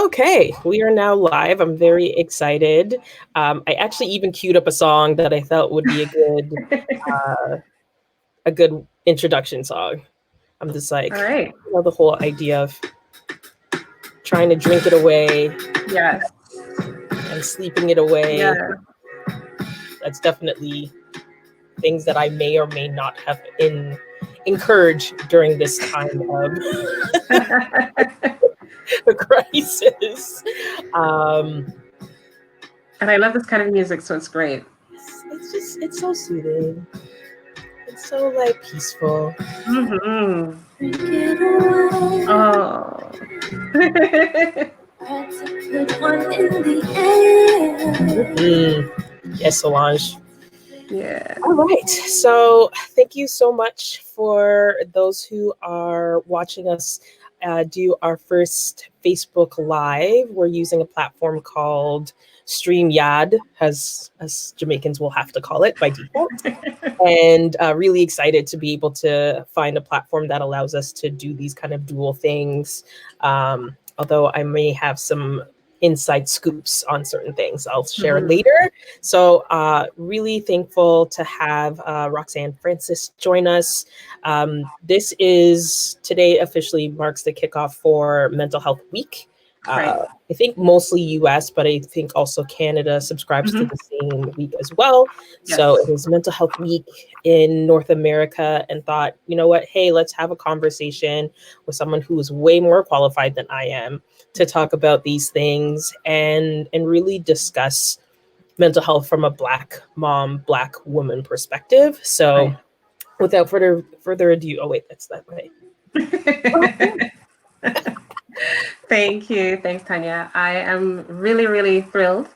Okay, we are now live. I'm very excited. I actually even queued up a song that I felt would be a good introduction song. I'm just like, All right. the whole idea of trying to drink it away Yes. and sleeping it away. Yeah. That's definitely things that I may or may not have encouraged during this time of the crisis. And I love this kind of music, so it's great. It's so soothing. It's so like peaceful. Mm-hmm. Oh. Yes, Solange. Yeah. All right. So thank you so much for those who are watching us do our first Facebook Live. We're using a platform called StreamYard, as Jamaicans will have to call it by default. And really excited to be able to find a platform that allows us to do these kind of dual things. Although I may have some inside scoops on certain things I'll share later. So really thankful to have Roxanne Francis join us. This is today officially marks the kickoff for Mental Health Week. Right. I think mostly US, but I think also Canada subscribes to the same week as well. Yes. So it was Mental Health Week in North America, and thought, you know what, hey, let's have a conversation with someone who is way more qualified than I am to talk about these things and really discuss mental health from a Black mom, Black woman perspective. So without further ado, oh wait, that's that way. Thank you. Thanks, Tanya. I am really, really thrilled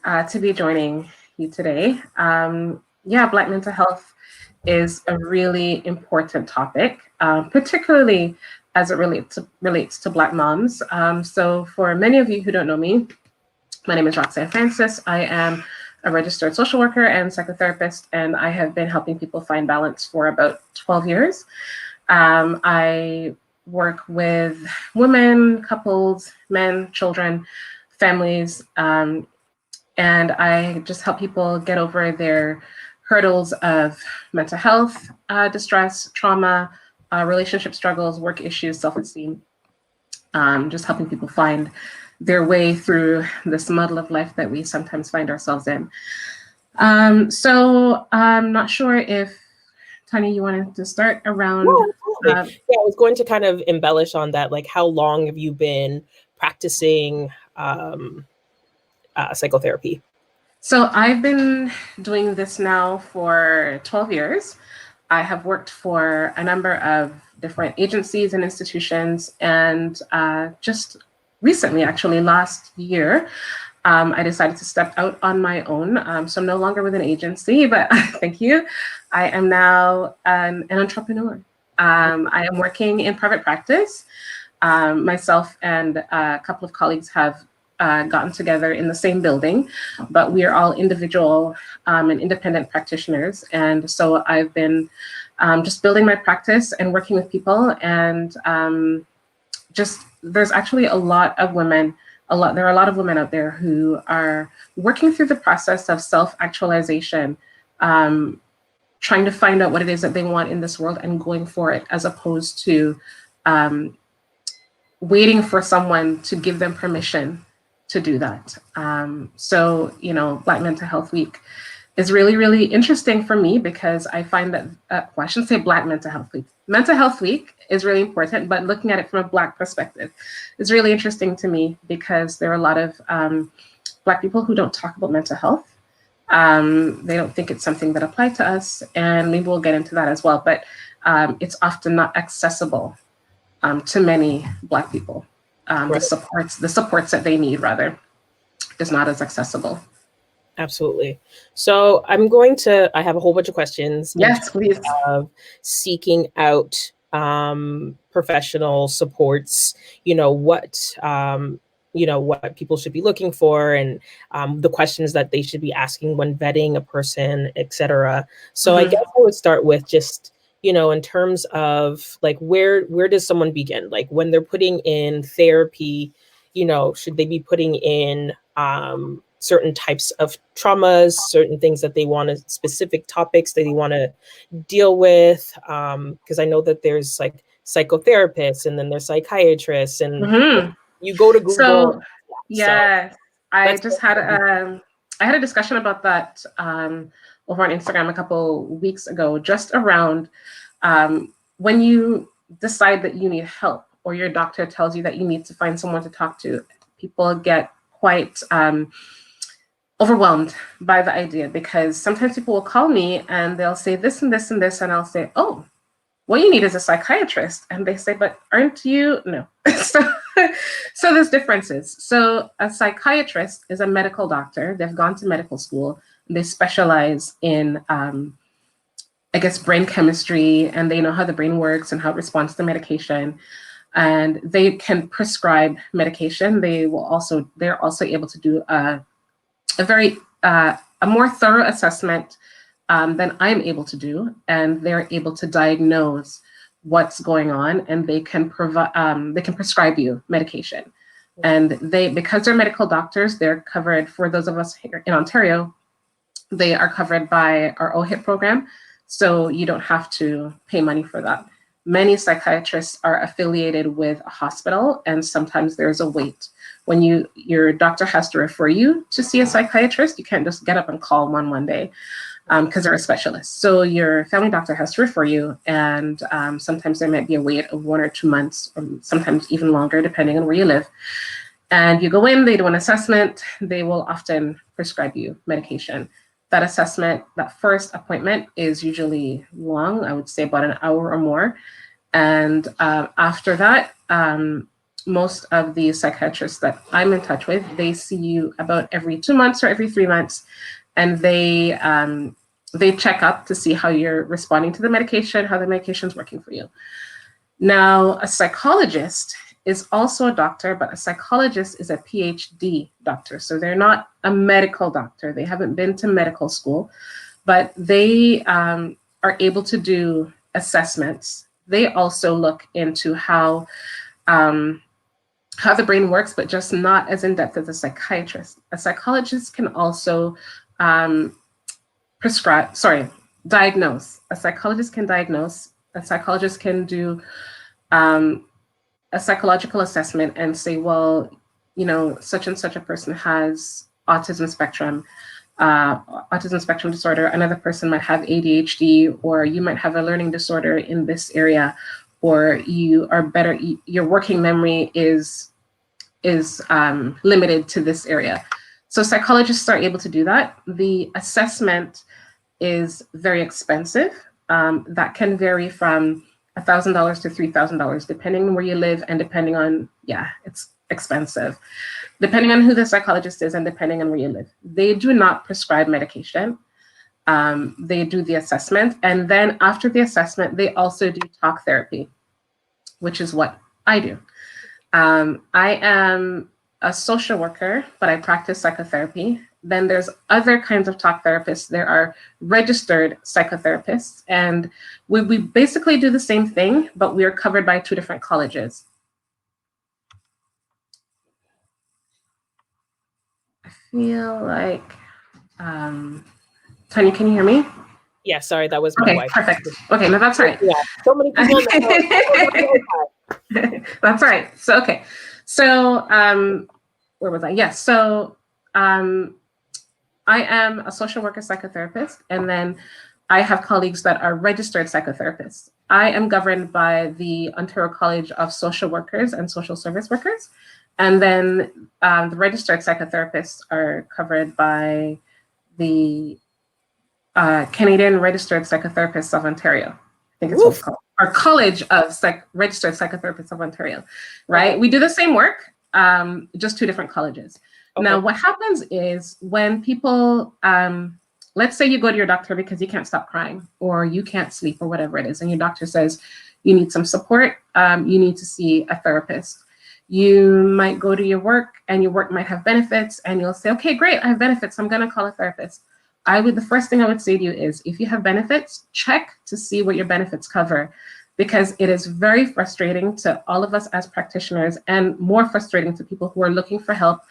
to be joining you today. Black mental health is a really important topic, particularly as it relates to Black moms. So for many of you who don't know me, my name is Roxanne Francis. I am a registered social worker and psychotherapist, and I have been helping people find balance for about 12 years. I work with women, couples, men, children, families, and I just help people get over their hurdles of mental health, distress, trauma, relationship struggles, work issues, self-esteem, just helping people find their way through this muddle of life that we sometimes find ourselves in. So I'm not sure if, Tanya, you wanted to start around? Yeah, I was going to kind of embellish on that. Like, how long have you been practicing psychotherapy? So I've been doing this now for 12 years. I have worked for a number of different agencies and institutions, and just recently, actually last year, I decided to step out on my own. So I'm no longer with an agency, but thank you. I am now an entrepreneur. I am working in private practice. Myself and a couple of colleagues have gotten together in the same building, but we are all individual and independent practitioners. And so I've been just building my practice and working with people, and there's actually a lot of women there are a lot of women out there who are working through the process of self-actualization, trying to find out what it is that they want in this world and going for it, as opposed to waiting for someone to give them permission to do that. So, Black Mental Health Week is really, really interesting for me, because I find that, I shouldn't say Black Mental Health Week. Mental Health Week is really important, but looking at it from a Black perspective is really interesting to me, because there are a lot of Black people who don't talk about mental health. They don't think it's something that applies to us, and maybe we'll get into that as well, but it's often not accessible to many Black people. The supports that they need, rather, is not as accessible. Absolutely. So I have a whole bunch of questions. Yes, please. Of seeking out professional supports, what people should be looking for, and the questions that they should be asking when vetting a person, etc. So I guess I would start with just, in terms of like, where does someone begin? Like, when they're putting in therapy, should they be putting in certain types of traumas, certain things that they want to, specific topics that they want to deal with? Because I know that there's like psychotherapists and then there's psychiatrists, and you go to Google. So So yes, I let's just had I had a discussion about that over on Instagram a couple weeks ago, just around when you decide that you need help or your doctor tells you that you need to find someone to talk to. People get quite overwhelmed by the idea, because sometimes people will call me and they'll say this and this and this, and I'll say, oh, what you need is a psychiatrist. And they say, but aren't you? No. So there's differences. So a psychiatrist is a medical doctor. They've gone to medical school. They specialize in, I guess, brain chemistry, and they know how the brain works and how it responds to medication. And they can prescribe medication. They're also able to do a more thorough assessment than I'm able to do, and they're able to diagnose what's going on, and they can prescribe you medication. And because they're medical doctors, they're covered. For those of us here in Ontario, they are covered by our OHIP program, so you don't have to pay money for that. Many psychiatrists are affiliated with a hospital, and sometimes there's a wait. When your doctor has to refer you to see a psychiatrist, you can't just get up and call one day, because they're a specialist. So your family doctor has to refer you, and sometimes there might be a wait of 1 or 2 months, or sometimes even longer, depending on where you live. And you go in, they do an assessment, they will often prescribe you medication. That assessment, that first appointment is usually long, I would say about an hour or more. And after that, most of the psychiatrists that I'm in touch with, they see you about every 2 months or every 3 months, and they check up to see how you're responding to the medication, how the medication's working for you. Now, a psychologist is also a doctor, but a psychologist is a PhD doctor. So they're not a medical doctor. They haven't been to medical school, but they are able to do assessments. They also look into how the brain works, but just not as in depth as a psychiatrist. A psychologist can also diagnose. A psychologist can diagnose. A psychologist can do a psychological assessment and say, well, such and such a person has autism spectrum disorder. Another person might have ADHD, or you might have a learning disorder in this area, or your working memory is limited to this area. So psychologists are able to do that. The assessment is very expensive. That can vary from $1,000 to $3,000, depending on where you live, and depending on, it's expensive. Depending on who the psychologist is and depending on where you live. They do not prescribe medication. They do the assessment. And then after the assessment, they also do talk therapy, which is what I do. I am a social worker, but I practice psychotherapy. Then there's other kinds of talk therapists. There are registered psychotherapists, and we basically do the same thing, but we are covered by 2 different colleges. I feel like, Tanya, can you hear me? Yeah, sorry, that was my wife. Perfect. Okay, no, that's right. Yeah, so many people in the That's right. So, okay. So, where was I? Yes. So, I am a social worker psychotherapist, and then I have colleagues that are registered psychotherapists. I am governed by the Ontario College of Social Workers and Social Service Workers. And then the registered psychotherapists are covered by the Canadian Registered Psychotherapists of Ontario. I think it's what it's called. Our College of Registered Psychotherapists of Ontario, right? Okay. We do the same work, just 2 different colleges. Okay. Now, what happens is when people, let's say you go to your doctor because you can't stop crying or you can't sleep or whatever it is, and your doctor says you need some support, you need to see a therapist. You might go to your work, and your work might have benefits, and you'll say, okay, great, I have benefits, I'm gonna call a therapist. The first thing I would say to you is, if you have benefits, check to see what your benefits cover. because it is very frustrating to all of us as practitioners, and more frustrating to people who are looking for help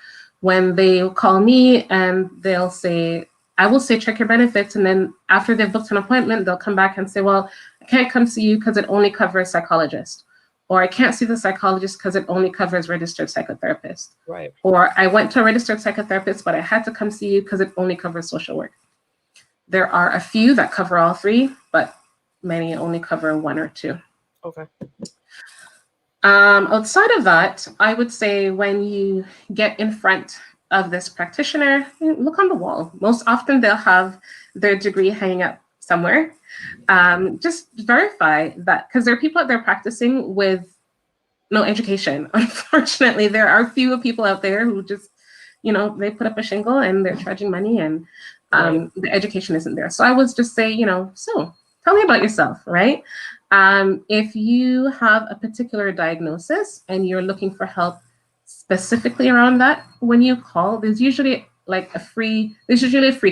when they call me and they'll say, I will say, check your benefits. And then after they've booked an appointment, they'll come back and say, well, I can't come see you because it only covers psychologist. Or I can't see the psychologist because it only covers registered psychotherapist. Right. Or I went to a registered psychotherapist, but I had to come see you because it only covers social work. There are a few that cover all three, but many only cover one or two. Okay. Outside of that, I would say when you get in front of this practitioner, look on the wall. Most often they'll have their degree hanging up somewhere. Just verify that, because there are people out there practicing with no education. Unfortunately, there are few people out there who just, they put up a shingle and they're charging money, and the education isn't there. So I would just say, so tell me about yourself, right? If you have a particular diagnosis and you're looking for help specifically around that, when you call, there's usually a free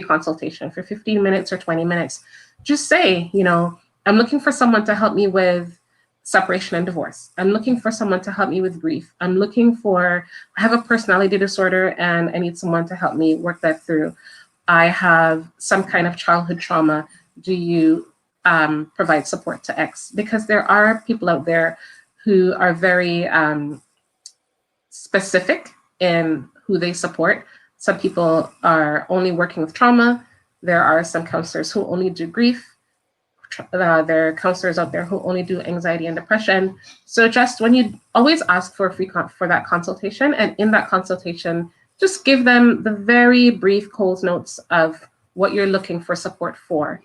consultation for 15 minutes or 20 minutes. Just say, I'm looking for someone to help me with separation and divorce. I'm looking for someone to help me with grief. I have a personality disorder and I need someone to help me work that through. I have some kind of childhood trauma. Do you provide support to X? Because there are people out there who are very specific in who they support. Some people are only working with trauma. There are some counselors who only do grief. There are counselors out there who only do anxiety and depression. So just when you always ask for for that consultation, and in that consultation, just give them the very brief Coles notes of what you're looking for support for.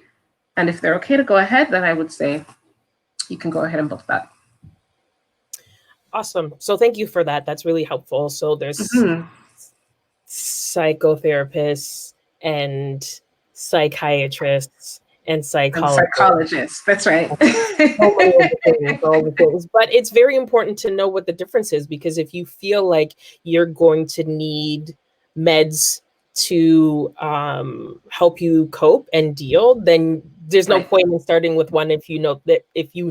And if they're okay to go ahead, then I would say you can go ahead and book that. Awesome. So thank you for that. That's really helpful. So there's psychotherapists and psychiatrists and psychologists. That's right. all the things. But it's very important to know what the difference is, because if you feel like you're going to need meds to help you cope and deal, then there's no point in starting with one if you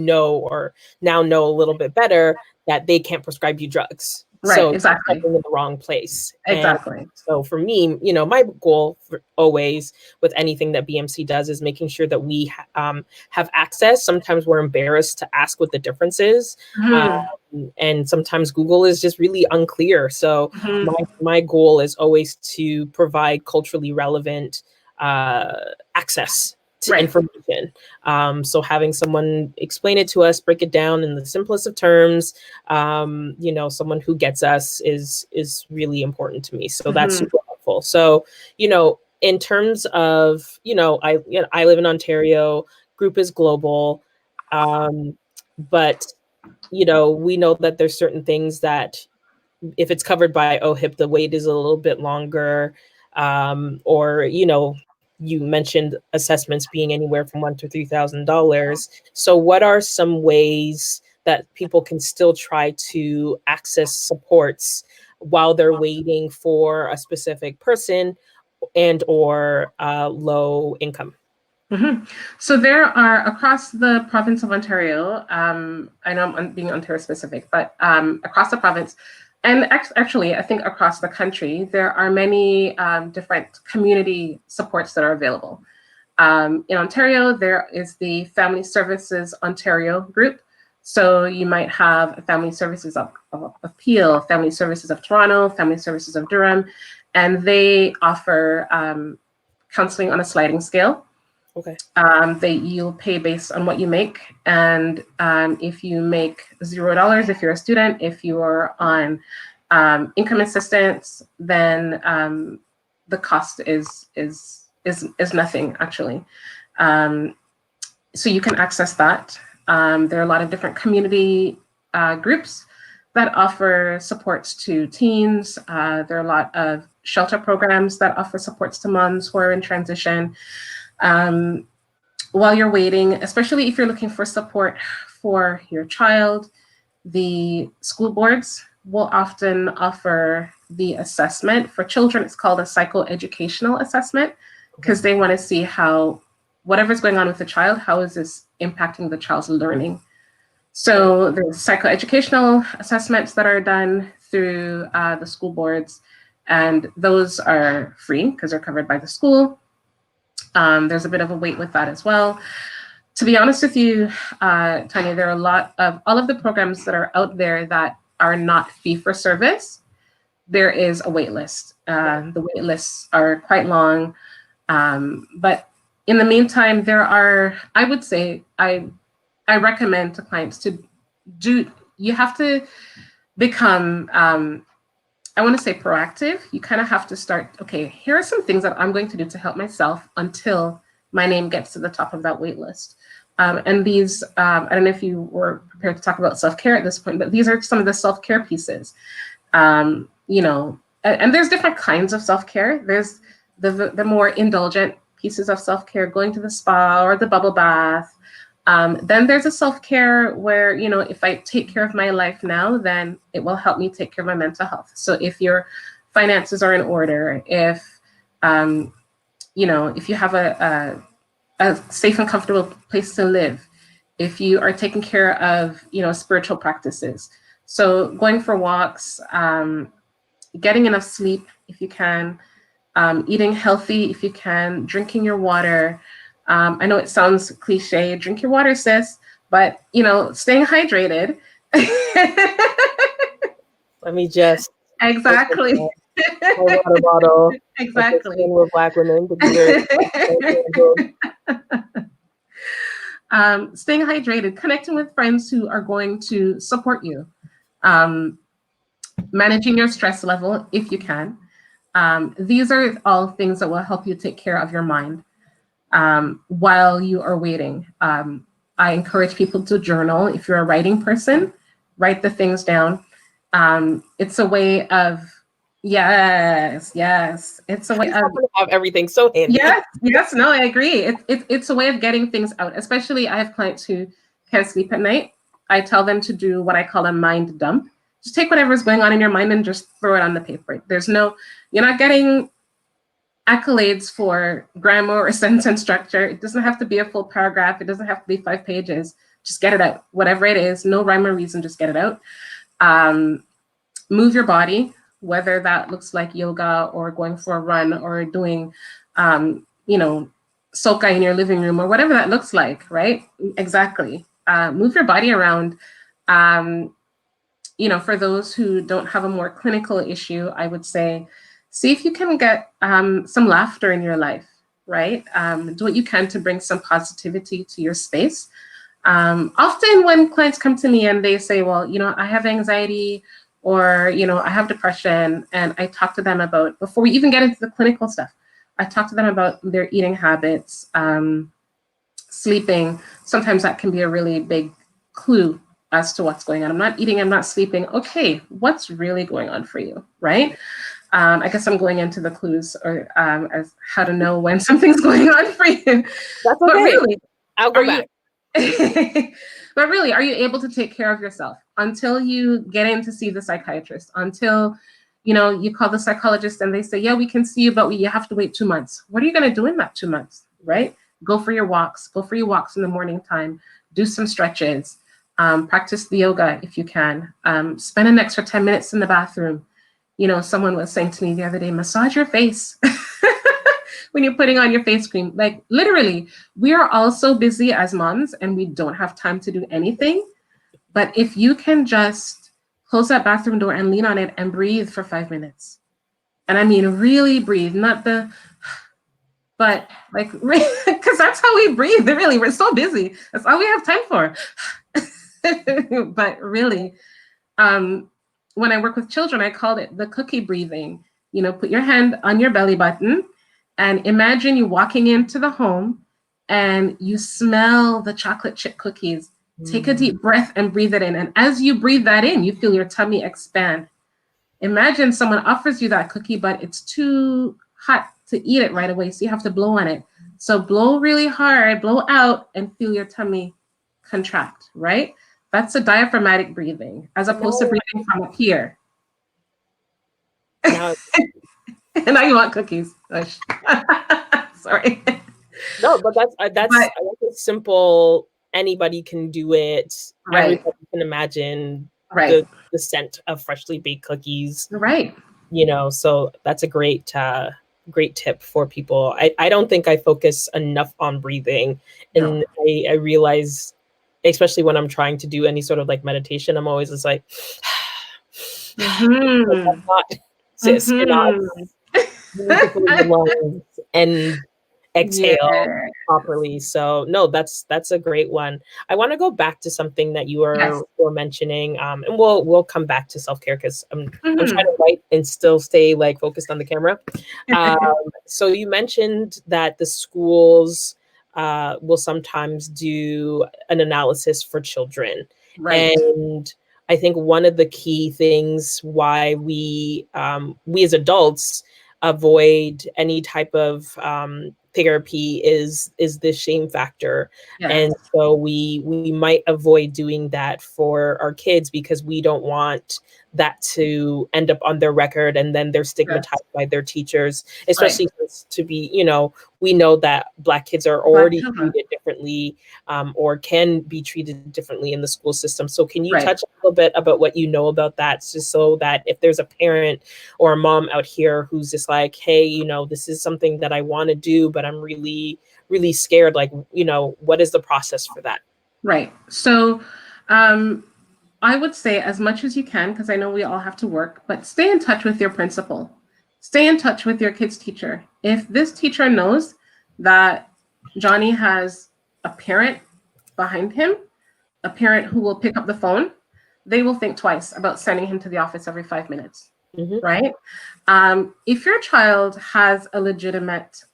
know or now know a little bit better that they can't prescribe you drugs. Right, so exactly. in the wrong place. Exactly. And so for me, my goal always with anything that BMC does is making sure that we have access. Sometimes we're embarrassed to ask what the difference is. And sometimes Google is just really unclear. So my goal is always to provide culturally relevant access to information. So having someone explain it to us, break it down in the simplest of terms, someone who gets us is really important to me. So that's super helpful. So, in terms of, I live in Ontario, group is global. But, we know that there's certain things that if it's covered by OHIP, the wait is a little bit longer. Or, you mentioned assessments being anywhere from $1,000 to $3,000. So what are some ways that people can still try to access supports while they're waiting for a specific person and or low income? So there are, across the province of Ontario, I know I'm being Ontario specific, but across the province, and actually, I think across the country, there are many different community supports that are available. In Ontario, there is the Family Services Ontario group. So you might have Family Services of Peel, Family Services of Toronto, Family Services of Durham, and they offer counseling on a sliding scale. Okay. You'll pay based on what you make. And if you make $0, if you're a student, if you are on income assistance, then the cost is nothing, actually. So you can access that. There are a lot of different community groups that offer supports to teens. There are a lot of shelter programs that offer supports to moms who are in transition. While you're waiting, especially if you're looking for support for your child, the school boards will often offer the assessment. For children, it's called a psychoeducational assessment, because they want to see how whatever's going on with the child, how is this impacting the child's learning? So there's psychoeducational assessments that are done through the school boards, and those are free because they're covered by the school. There's a bit of a wait with that as well. To be honest with you, Tanya, there are a lot of all of the programs that are out there that are not fee for service. There is a wait list. The wait lists are quite long, but in the meantime, there are. I would say I recommend to clients to do. You have to become. I want to say proactive. You kind of have to start. Okay, here are some things that I'm going to do to help myself until my name gets to the top of that wait list. And these, I don't know if you were prepared to talk about self-care at this point, but these are some of the self-care pieces. You know, and there's different kinds of self-care. There's the more indulgent pieces of self-care, going to the spa or the bubble bath. Then there's a self-care where, you know, if I take care of my life now, then it will help me take care of my mental health. So if your finances are in order, if, you know, if you have a safe and comfortable place to live, if you are taking care of, you know, spiritual practices. So going for walks, getting enough sleep if you can, eating healthy if you can, drinking your water. I know it sounds cliche, drink your water, sis, but, you know, staying hydrated. Let me just Exactly. my water bottle. Exactly. With Black women. Staying hydrated, connecting with friends who are going to support you, managing your stress level if you can. These are all things that will help you take care of your mind while you are waiting. I encourage people to journal. If you're a writing person, write the things down. It's a way of, yes. It's a way of have everything so handy. Yes, no, I agree. It's a way of getting things out. Especially, I have clients who can't sleep at night. I tell them to do what I call a mind dump. Just take whatever's going on in your mind and just throw it on the paper. You're not getting accolades for grammar or sentence structure. It doesn't have to be a full paragraph. It doesn't have to be 5 pages. Just get it out. Whatever it is, no rhyme or reason, just get it out. Move your body, whether that looks like yoga or going for a run or doing, you know, soca in your living room or whatever that looks like, right? Exactly. Move your body around. You know, for those who don't have a more clinical issue, I would say, see if you can get some laughter in your life, right? Do what you can to bring some positivity to your space. Often when clients come to me and they say, well, you know, I have anxiety or, you know, I have depression, and I talk to them about, before we even get into the clinical stuff, I talk to them about their eating habits, sleeping. Sometimes that can be a really big clue as to what's going on. I'm not eating, I'm not sleeping. Okay, what's really going on for you, right? I guess I'm going into the clues or as how to know when something's going on for you. That's okay. But really, I'll go back. But really, are you able to take care of yourself until you get in to see the psychiatrist? Until, you know, you call the psychologist and they say, yeah, we can see you, but you have to wait 2 months. What are you going to do in that 2 months, right? Go for your walks. Go for your walks in the morning time. Do some stretches. Practice the yoga if you can. Spend an extra 10 minutes in the bathroom. You know, someone was saying to me the other day, massage your face when you're putting on your face cream. Like literally, we are all so busy as moms and we don't have time to do anything. But if you can just close that bathroom door and lean on it and breathe for 5 minutes. And I mean, really breathe, not the, but like, because that's how we breathe. Really, we're so busy. That's all we have time for. But really, when I work with children, I call it the cookie breathing. You know, put your hand on your belly button and imagine you walking into the home and you smell the chocolate chip cookies. Take a deep breath and breathe it in. And as you breathe that in, you feel your tummy expand. Imagine someone offers you that cookie, but it's too hot to eat it right away. So you have to blow on it. So blow really hard, blow out, and feel your tummy contract, right? That's a diaphragmatic breathing, as opposed to breathing from up here. Now, and now you want cookies. Sorry. No, but that's a simple anybody can do it. Right. Everybody can imagine Right. the scent of freshly baked cookies, Right. so that's a great tip for people. I don't think I focus enough on breathing, No. and I realize, especially when I'm trying to do any sort of like meditation, I'm always just like, like Mm-hmm. I'm not, sis, you're not, Mm-hmm. you need to fill your lungs and exhale Yeah. properly. So no, that's a great one. I want to go back to something that you Yes. were mentioning, and we'll come back to self-care because I'm trying Mm-hmm. to write and still stay like focused on the camera. Um, so you mentioned that the schools will sometimes do an analysis for children, Right. and I think one of the key things why we as adults avoid any type of therapy is the shame factor, Yes. and so we might avoid doing that for our kids because we don't want that to end up on their record and then they're Yes. stigmatized by their teachers, Right. especially to be, we know that Black kids are Black already children. treated differently, or can be treated differently in the school system. So can you Right. touch a little bit about what you know about that, just so that if there's a parent or a mom out here who's just like, hey, this is something that I want to do, but I'm really, really scared. Like, what is the process for that? Right. So I would say as much as you can, because I know we all have to work, but stay in touch with your principal. Stay in touch with your kid's teacher. If this teacher knows that Johnny has a parent behind him, a parent who will pick up the phone, they will think twice about sending him to the office every 5 minutes, Mm-hmm. right? If your child has a legitimate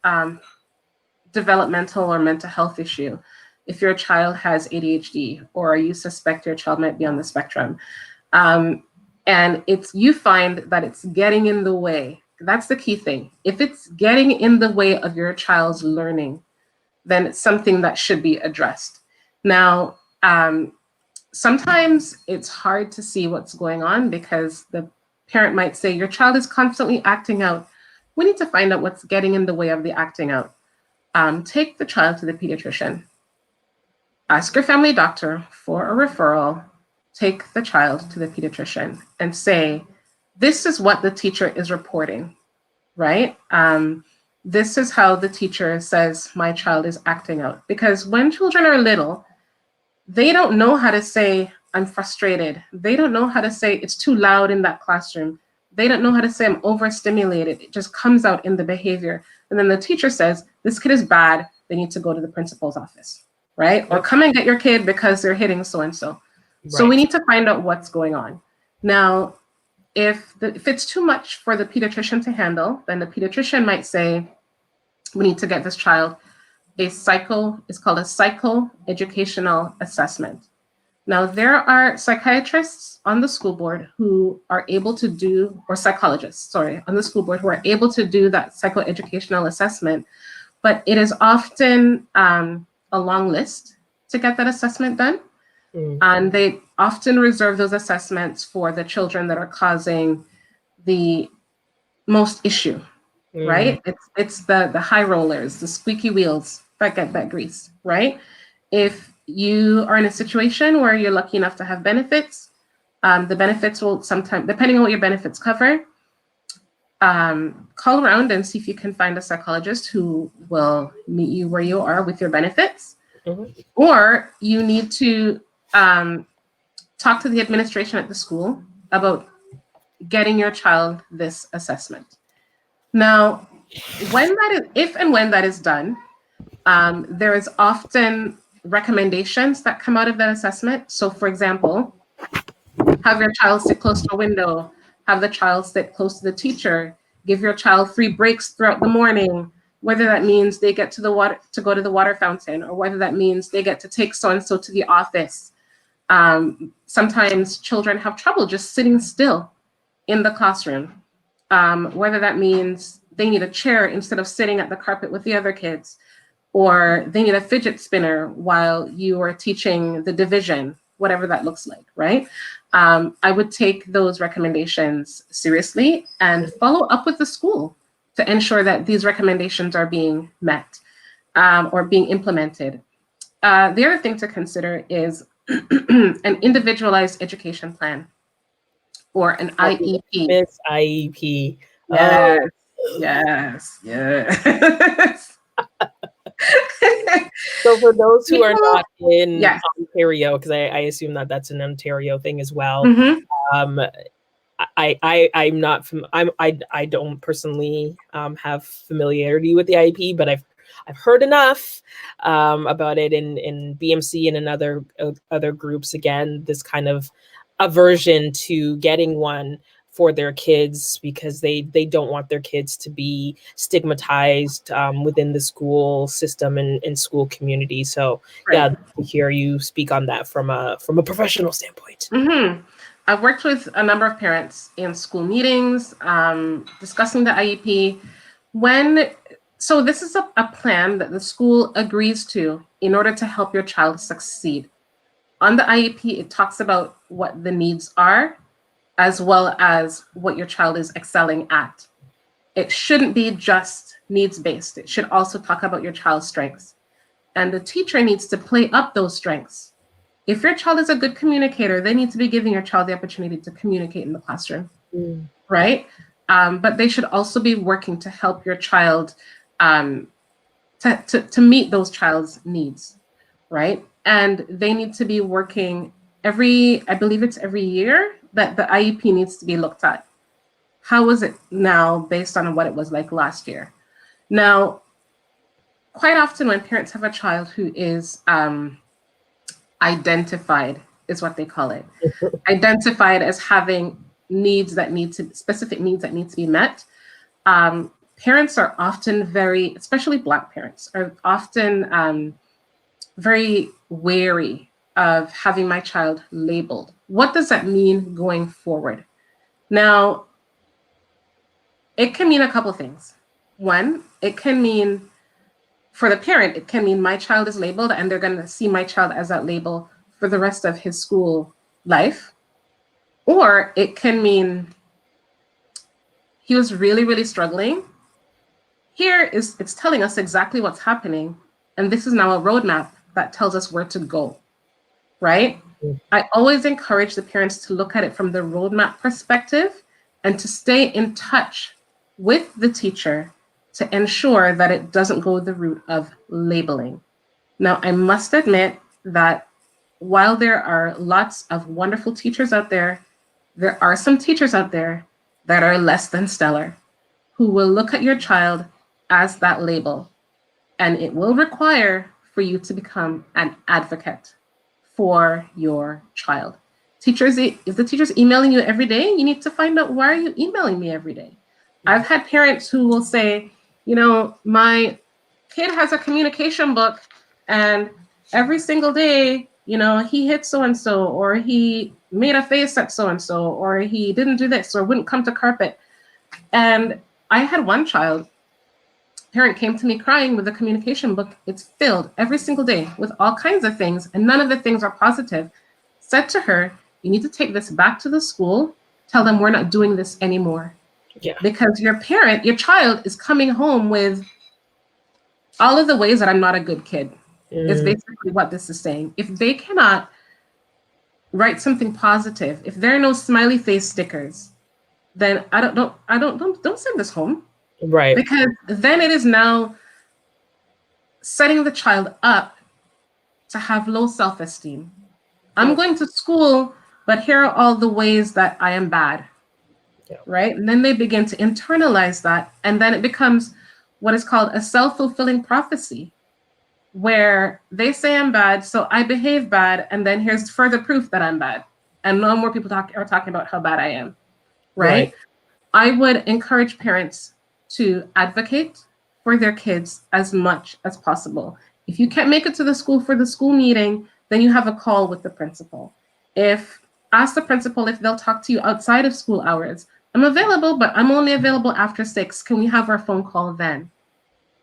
developmental or mental health issue, if your child has ADHD or you suspect your child might be on the spectrum, and you find that it's getting in the way, that's the key thing. If it's getting in the way of your child's learning, then it's something that should be addressed. Now, sometimes it's hard to see what's going on because the parent might say, your child is constantly acting out. We need to find out what's getting in the way of the acting out. Take the child to the pediatrician. Ask your family doctor for a referral. Take the child to the pediatrician and say, this is what the teacher is reporting, right? This is how the teacher says my child is acting out. Because when children are little, they don't know how to say, I'm frustrated. They don't know how to say, it's too loud in that classroom. They don't know how to say, I'm overstimulated. It just comes out in the behavior. And then the teacher says, this kid is bad. They need to go to the principal's office, right? Or come and get your kid because they're hitting so-and-so. So we Right. need to find out what's going on. Now, if it's too much for the pediatrician to handle, then the pediatrician might say, we need to get this child it's called a psychoeducational assessment. Now, there are psychiatrists on the school board who are able to do, or psychologists, sorry, on the school board who are able to do that psychoeducational assessment, but it is often a long list to get that assessment done. And they often reserve those assessments for the children that are causing the most issue, right? It's the high rollers, the squeaky wheels that get that grease, right? If you are in a situation where you're lucky enough to have benefits, the benefits will sometimes, depending on what your benefits cover, call around and see if you can find a psychologist who will meet you where you are with your benefits. Or you need to talk to the administration at the school about getting your child this assessment. Now, if and when that is done, there is often recommendations that come out of that assessment. So, for example, have your child sit close to a window, have the child sit close to the teacher, give your child 3 breaks throughout the morning, whether that means they get to go to the water fountain, or whether that means they get to take so-and-so to the office. Sometimes children have trouble just sitting still in the classroom, whether that means they need a chair instead of sitting at the carpet with the other kids, or they need a fidget spinner while you are teaching the division, whatever that looks like, right? I would take those recommendations seriously and follow up with the school to ensure that these recommendations are being met or being implemented. The other thing to consider is an individualized education plan or an IEP. Miss IEP. Yes, Oh. yes, yes. So for those who are People, not in yes. Ontario, because I assume that that's an Ontario thing as well. Mm-hmm. Um, I'm not from I don't personally have familiarity with the IEP, but I've heard enough about it in BMC and in other groups. Again, this kind of aversion to getting one for their kids because they don't want their kids to be stigmatized within the school system and school community. So Right. yeah, to hear you speak on that from a professional standpoint. Mm-hmm. I've worked with a number of parents in school meetings, discussing the IEP. So this is a plan that the school agrees to in order to help your child succeed. On the IEP, it talks about what the needs are, as well as what your child is excelling at. It shouldn't be just needs-based. It should also talk about your child's strengths. And the teacher needs to play up those strengths. If your child is a good communicator, they need to be giving your child the opportunity to communicate in the classroom, right? But they should also be working to help your child to meet those child's needs, right? And they need to be working I believe it's every year that the IEP needs to be looked at. How is it now based on what it was like last year? Now, quite often when parents have a child who is identified, is what they call it, identified as having specific needs that need to be met, parents are often especially Black parents, are often very wary of having my child labeled. What does that mean going forward? Now, it can mean a couple things. One, it can mean, for the parent, it can mean my child is labeled and they're going to see my child as that label for the rest of his school life. Or it can mean he was really, really struggling. It's telling us exactly what's happening. And this is now a roadmap that tells us where to go, right? I always encourage the parents to look at it from the roadmap perspective and to stay in touch with the teacher to ensure that it doesn't go the route of labeling. Now, I must admit that while there are lots of wonderful teachers out there are some teachers out there that are less than stellar, who will look at your child as that label. And it will require for you to become an advocate for your child. Teachers, if the teacher's emailing you every day, you need to find out, why are you emailing me every day? I've had parents who will say, my kid has a communication book and every single day, he hit so-and-so, or he made a face at so-and-so, or he didn't do this, or wouldn't come to carpet. And I had one parent came to me crying with a communication book. It's filled every single day with all kinds of things, and none of the things are positive. Said to her, you need to take this back to the school, tell them we're not doing this anymore. Yeah. Because your child is coming home with all of the ways that I'm not a good kid, is basically what this is saying. If they cannot write something positive, if there are no smiley face stickers, then don't send this home. Right. Because then it is now setting the child up to have low self-esteem. I'm going to school, but here are all the ways that I am bad. Yeah. Right? And then they begin to internalize that. And then it becomes what is called a self-fulfilling prophecy, where they say I'm bad, so I behave bad, and then here's further proof that I'm bad. And no more people are talking about how bad I am. Right? I would encourage parents to advocate for their kids as much as possible. If you can't make it to the school for the school meeting, then you have a call with the principal. Ask the principal if they'll talk to you outside of school hours. I'm available, but I'm only available after 6. Can we have our phone call then?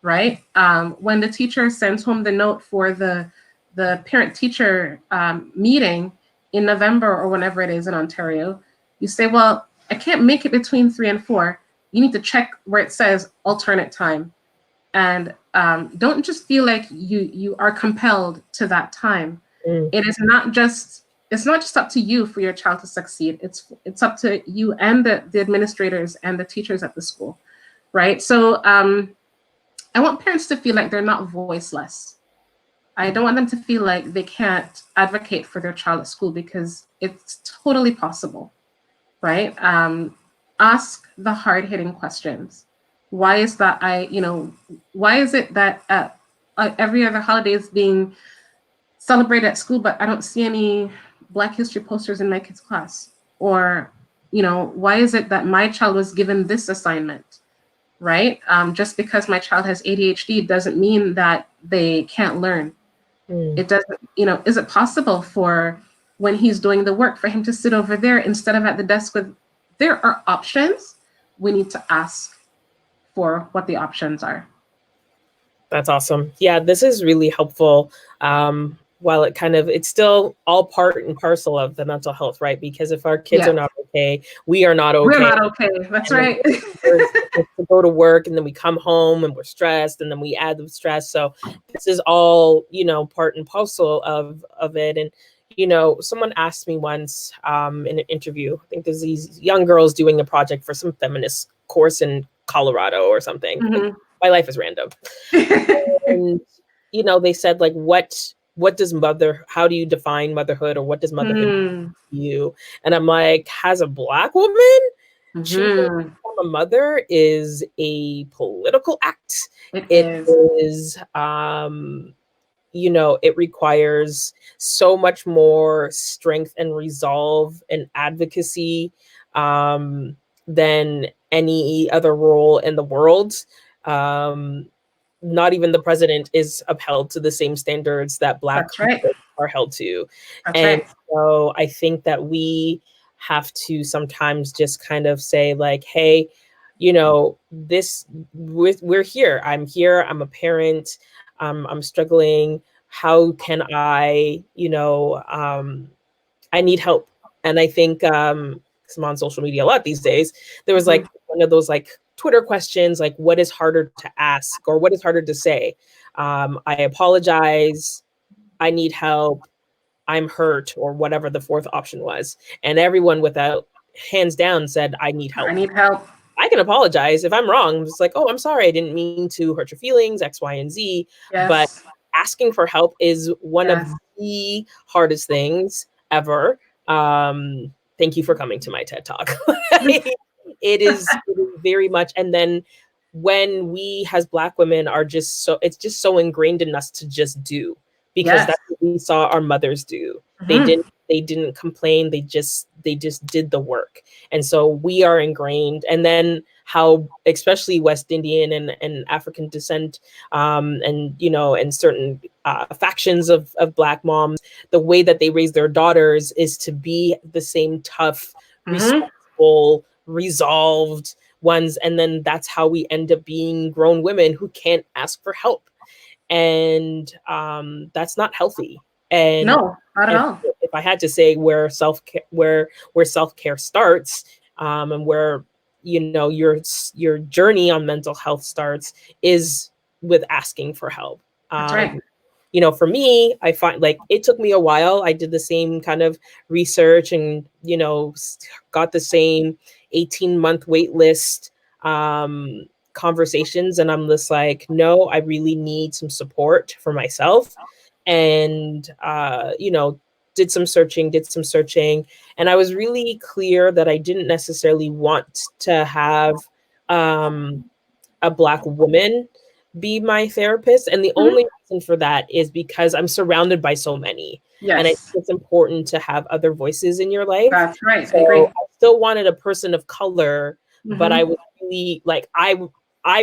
Right? When the teacher sends home the note for the parent-teacher meeting in November or whenever it is in Ontario, you say, well, I can't make it between 3 and 4. You need to check where it says alternate time. And don't just feel like you are compelled to that time. It is not just, it's not just up to you for your child to succeed. It's up to you and the administrators and the teachers at the school, right? So I want parents to feel like they're not voiceless. I don't want them to feel like they can't advocate for their child at school, because it's totally possible, right? Ask the hard-hitting questions. Why is that why is it that every other holiday is being celebrated at school, but I don't see any Black history posters in my kids' class? Or, why is it that my child was given this assignment, right? Just because my child has ADHD doesn't mean that they can't learn. It doesn't, is it possible for, when he's doing the work, for him to sit over there instead of at the desk with, there are options. We need to ask for what the options are. That's awesome. Yeah, this is really helpful. While it's still all part and parcel of the mental health, right? Because if our kids are not okay, we are not okay. We're not okay. That's right. We're to go to work, and then we come home and we're stressed, and then we add the stress. So this is all, part and parcel of it. And, someone asked me once in an interview, I think there's these young girls doing a project for some feminist course in Colorado or something. Mm-hmm. My life is random. And, they said, like, what does how do you define motherhood, or what does motherhood mean to you? And I'm like, as a Black woman, choosing to become a mother is a political act. It is, it requires so much more strength and resolve and advocacy than any other role in the world. Not even the president is upheld to the same standards that Black people are held to. So I think that we have to sometimes just kind of say, like, hey, we're here. I'm here. I'm a parent. I'm struggling. How can I, I need help. And I think, because I'm on social media a lot these days, there was like one of those like Twitter questions, like, what is harder to ask, or what is harder to say? I apologize. I need help. I'm hurt, or whatever the fourth option was. And everyone without hands down said, I need help. I need help. I can apologize if I'm wrong. I'm just like, oh, I'm sorry. I didn't mean to hurt your feelings, X, Y, and Z. Yes. But asking for help is one of the hardest things ever. Thank you for coming to my TED Talk. It is very much. And then when we as Black women are it's just so ingrained in us to just do, because that's what we saw our mothers do. They didn't complain. They just did the work. And so we are ingrained. And then how, especially West Indian and African descent, and certain factions of Black moms, the way that they raise their daughters is to be the same tough, respectful, resolved ones. And then that's how we end up being grown women who can't ask for help. And that's not healthy. And no, not at all. If I had to say where self-care starts, and where your journey on mental health starts, is with asking for help. That's right. For me, I find, like, it took me a while. I did the same kind of research and got the same 18-month wait list conversations, and I'm just like, no, I really need some support for myself. And did some searching, and I was really clear that I didn't necessarily want to have a Black woman be my therapist. And the only reason for that is because I'm surrounded by so many. And I think it's important to have other voices in your life. That's right. So I agree. I still wanted a person of color, but I was really like, I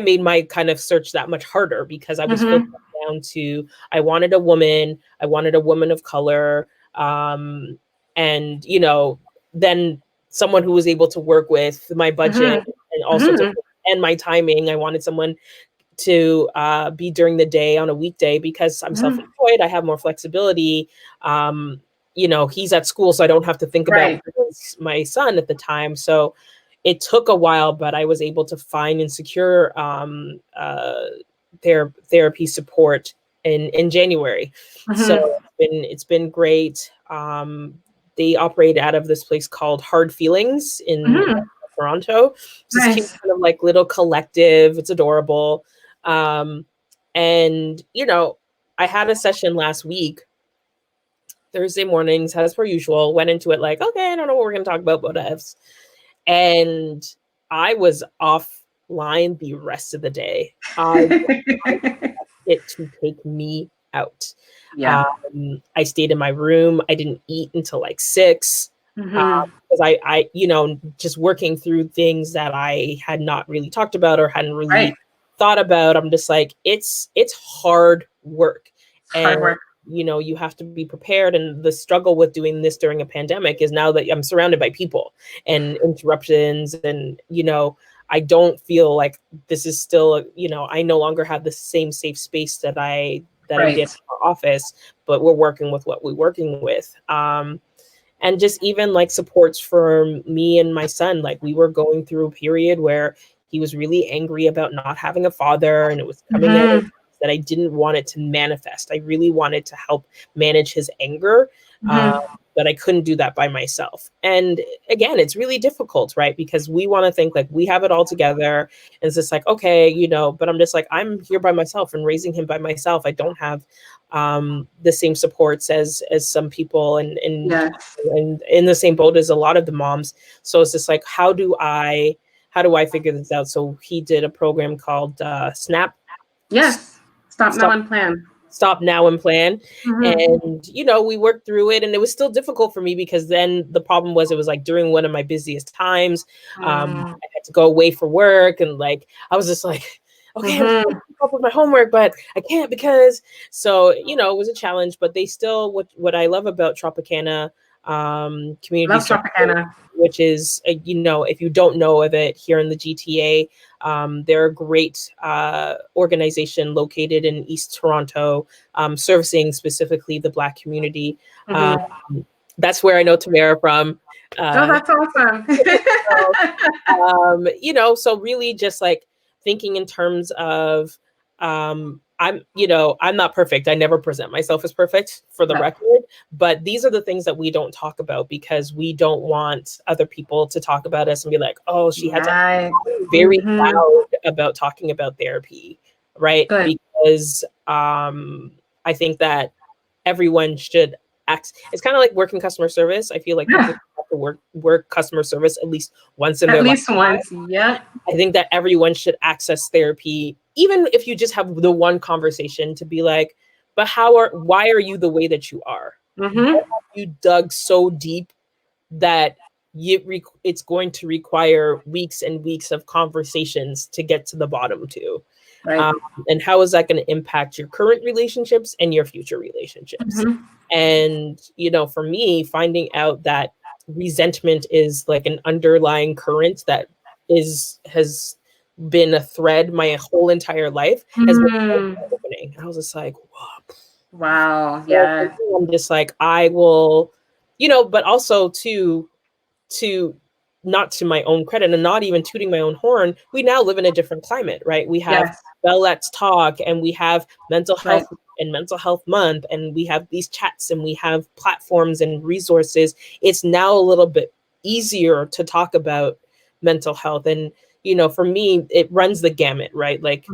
made my kind of search that much harder, because I was filtered down to, I wanted a woman of color. And, then someone who was able to work with my budget and also and my timing. I wanted someone to be during the day on a weekday, because I'm self-employed. I have more flexibility. He's at school, so I don't have to think about my son at the time. So it took a while, but I was able to find and secure therapy support in January. So it's been great. They operate out of this place called Hard Feelings in Toronto. It's this cute kind of like little collective. It's adorable. And I had a session last week, Thursday mornings, as per usual, went into it like, okay, I don't know what we're going to talk about, but ifs. And I was offline the rest of the day. It to take me out. Yeah. I stayed in my room. I didn't eat until like 6 because I just working through things that I had not really talked about or hadn't really thought about. I'm just like, it's hard work. Hard work. You have to be prepared. And the struggle with doing this during a pandemic is now that I'm surrounded by people and interruptions and, I don't feel like this is still, I no longer have the same safe space that I did in our office, but we're working with what we're working with. And just even like supports for me and my son, like we were going through a period where he was really angry about not having a father, and it was coming out that I didn't want it to manifest. I really wanted to help manage his anger, but I couldn't do that by myself. And again, it's really difficult, right? Because we want to think like we have it all together. And it's just like, okay, but I'm just like, I'm here by myself and raising him by myself. I don't have the same supports as some people and in the same boat as a lot of the moms. So it's just like, how do I figure this out? So he did a program called SNAP. Yes. Stop Now and Plan. Stop Now and Plan. And, we worked through it, and it was still difficult for me because then the problem was it was like during one of my busiest times. I had to go away for work, and like, I was just like, okay, I'm trying to keep up with my homework, but I can't because, so, it was a challenge, but they still, what I love about Tropicana community, Tropicana, which is, if you don't know of it here in the GTA, they're a great organization located in East Toronto, servicing specifically the Black community. That's where I know Tamara from. That's awesome. So really just like thinking in terms of, I'm not perfect. I never present myself as perfect, for the record, but these are the things that we don't talk about because we don't want other people to talk about us and be like, oh, she had to be very loud about talking about therapy, right? Because I think that everyone should it's kind of like working customer service. I feel like people have to work customer service at least once in their life. At least once, yeah. I think that everyone should access therapy, even if you just have the one conversation to be like, but why are you the way that you are? You dug so deep that it's going to require weeks and weeks of conversations to get to the bottom to. And how is that going to impact your current relationships and your future relationships? And, for me, finding out that resentment is like an underlying current that has been a thread my whole entire life has been opening. I was just like, wow. Yeah. I'm just like, I will, but also to not to my own credit and not even tooting my own horn, we now live in a different climate, right? We have Bell Let's Talk, and we have mental health and mental health month, and we have these chats, and we have platforms and resources. It's now a little bit easier to talk about mental health. And, for me, it runs the gamut, right? Like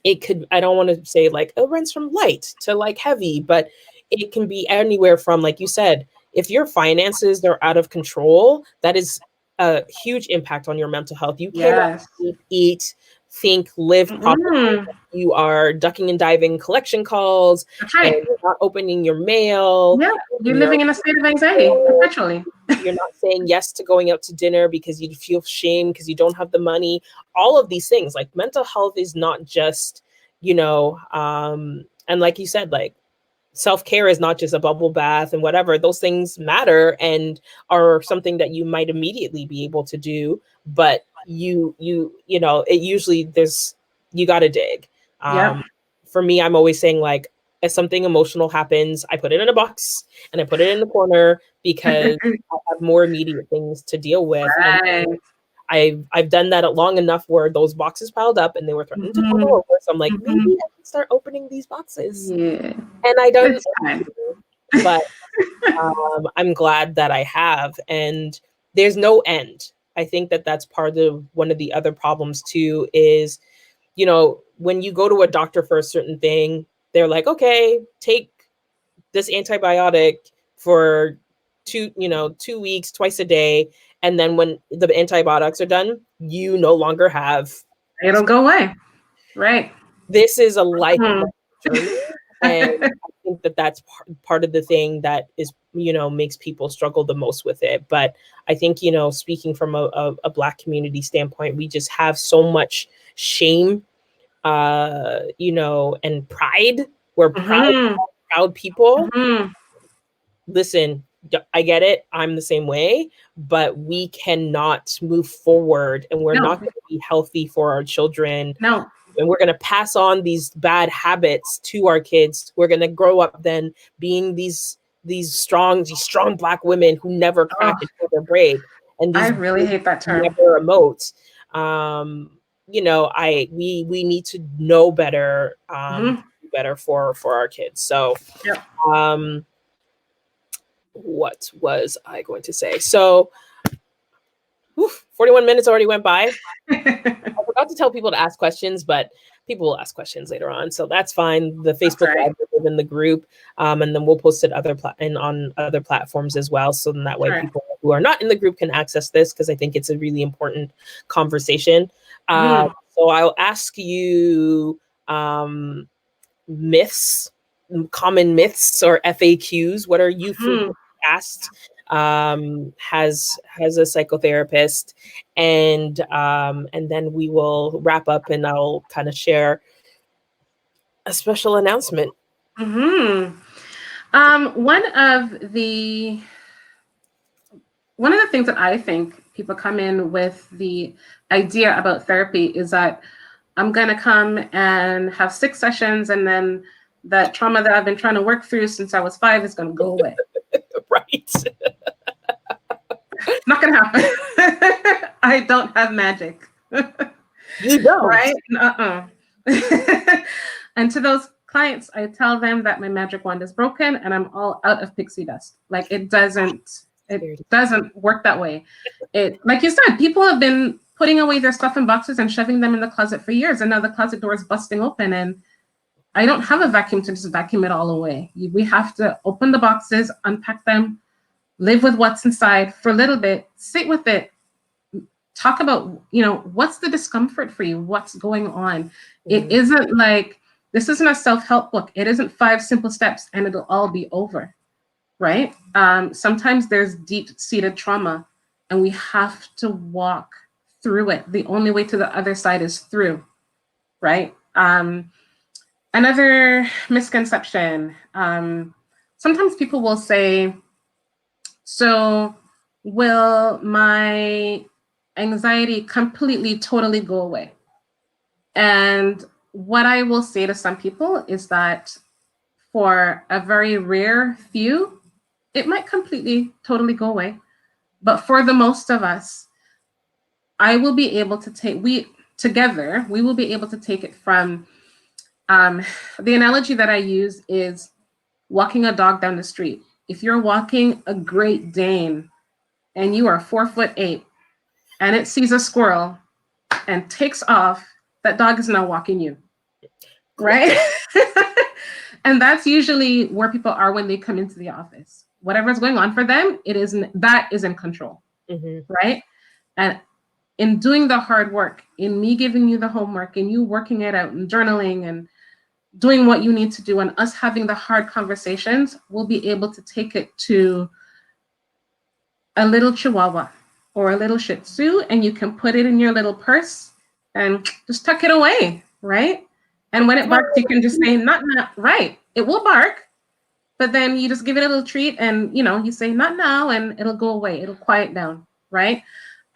it could, I don't want to say like it runs from light to like heavy, but it can be anywhere from, like you said, if your finances are out of control, that is a huge impact on your mental health. You cannot eat, think, live properly. You are ducking and diving collection calls, and you're not opening your mail. Yeah, you're living in a state of anxiety perpetually. You're not saying yes to going out to dinner because you feel shame because you don't have the money. All of these things, like mental health is not just, and like you said, like self-care is not just a bubble bath and whatever. Those things matter and are something that you might immediately be able to do, but it usually you got to dig. For me, I'm always saying like, if something emotional happens, I put it in a box and I put it in the corner because I have more immediate things to deal with. And I've done that long enough where those boxes piled up and they were threatening to fall over. So I'm like, maybe I can start opening these boxes. Yeah. And I don't, It's time. but I'm glad that I have. And there's no end. I think that that's part of one of the other problems too is, you know, when you go to a doctor for a certain thing, they're like, okay, take this antibiotic for 2 weeks, twice a day. And then when the antibiotics are done, you no longer have. It'll go away. Right. This is a lifelong journey. And I think that that's part of the thing that is, makes people struggle the most with it. But I think, speaking from a Black community standpoint, we just have so much shame, and pride. We're proud people. Listen, I get it. I'm the same way, but we cannot move forward and we're not going to be healthy for our children. No. And we're going to pass on these bad habits to our kids. We're going to grow up then being these strong Black women who never crack and never break. And I really hate that term. Never emote. We need to know better, better for our kids. So, what was I going to say? So, 41 minutes already went by. I forgot to tell people to ask questions, but people will ask questions later on, so that's fine. The Facebook Live is in the group, and then we'll post it on other platforms as well. So then that way, people who are not in the group can access this because I think it's a really important conversation. So I'll ask you myths, common myths or FAQs. What are you asked has a psychotherapist, and then we will wrap up and I'll kind of share a special announcement. One of the things that I think people come in with the idea about therapy is that I'm going to come and have 6 sessions and then that trauma that I've been trying to work through since I was 5 is going to go away. Right. Not going to happen. I don't have magic. You don't. Right? And to those clients, I tell them that my magic wand is broken and I'm all out of pixie dust. Like it doesn't work that way. Like you said, people have been putting away their stuff in boxes and shoving them in the closet for years. And now the closet door is busting open and I don't have a vacuum to just vacuum it all away. We have to open the boxes, unpack them, live with what's inside for a little bit, sit with it, talk about, what's the discomfort for you? What's going on? It isn't like, this isn't a self-help book. It isn't 5 simple steps and it'll all be over, right? Sometimes there's deep-seated trauma and we have to walk through it. The only way to the other side is through, right? Another misconception, sometimes people will say, so will my anxiety completely, totally go away? And what I will say to some people is that for a very rare few, it might completely, totally go away. But for the most of us, we will be able to take it from, the analogy that I use is walking a dog down the street. If you're walking a Great Dane and you are 4'8" and it sees a squirrel and takes off, that dog is now walking you, right? And that's usually where people are when they come into the office. Whatever's going on for them, that is in control, right? And in doing the hard work, in me giving you the homework and you working it out and journaling and doing what you need to do and us having the hard conversations, we'll be able to take it to a little Chihuahua or a little Shih Tzu, and you can put it in your little purse and just tuck it away, right? And when it barks, you can just say, not, right. It will bark, but then you just give it a little treat and, you say, not now, and it'll go away. It'll quiet down, right?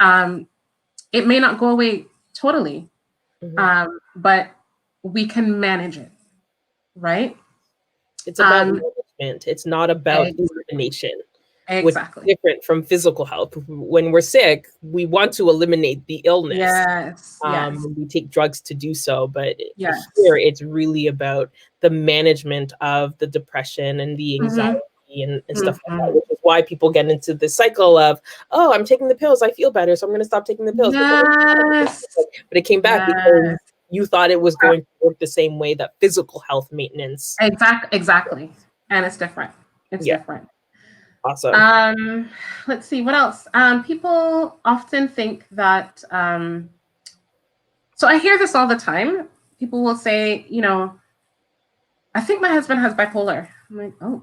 It may not go away totally, but we can manage it, right? It's about management. It's not about elimination. which is Exactly. different from physical health. When we're sick, we want to eliminate the illness. Yes. Yes. We take drugs to do so, but Yes. here it's really about the management of the depression and the anxiety and stuff like that, which is why people get into the cycle of, oh, I'm taking the pills, I feel better, so I'm going to stop taking the pills. Yes. But it came back because you thought it was going to work the same way that physical health maintenance. Exactly. And it's different. It's different. Awesome. Let's see, what else? People often think that, so I hear this all the time. People will say, you know, I think my husband has bipolar. I'm like, oh,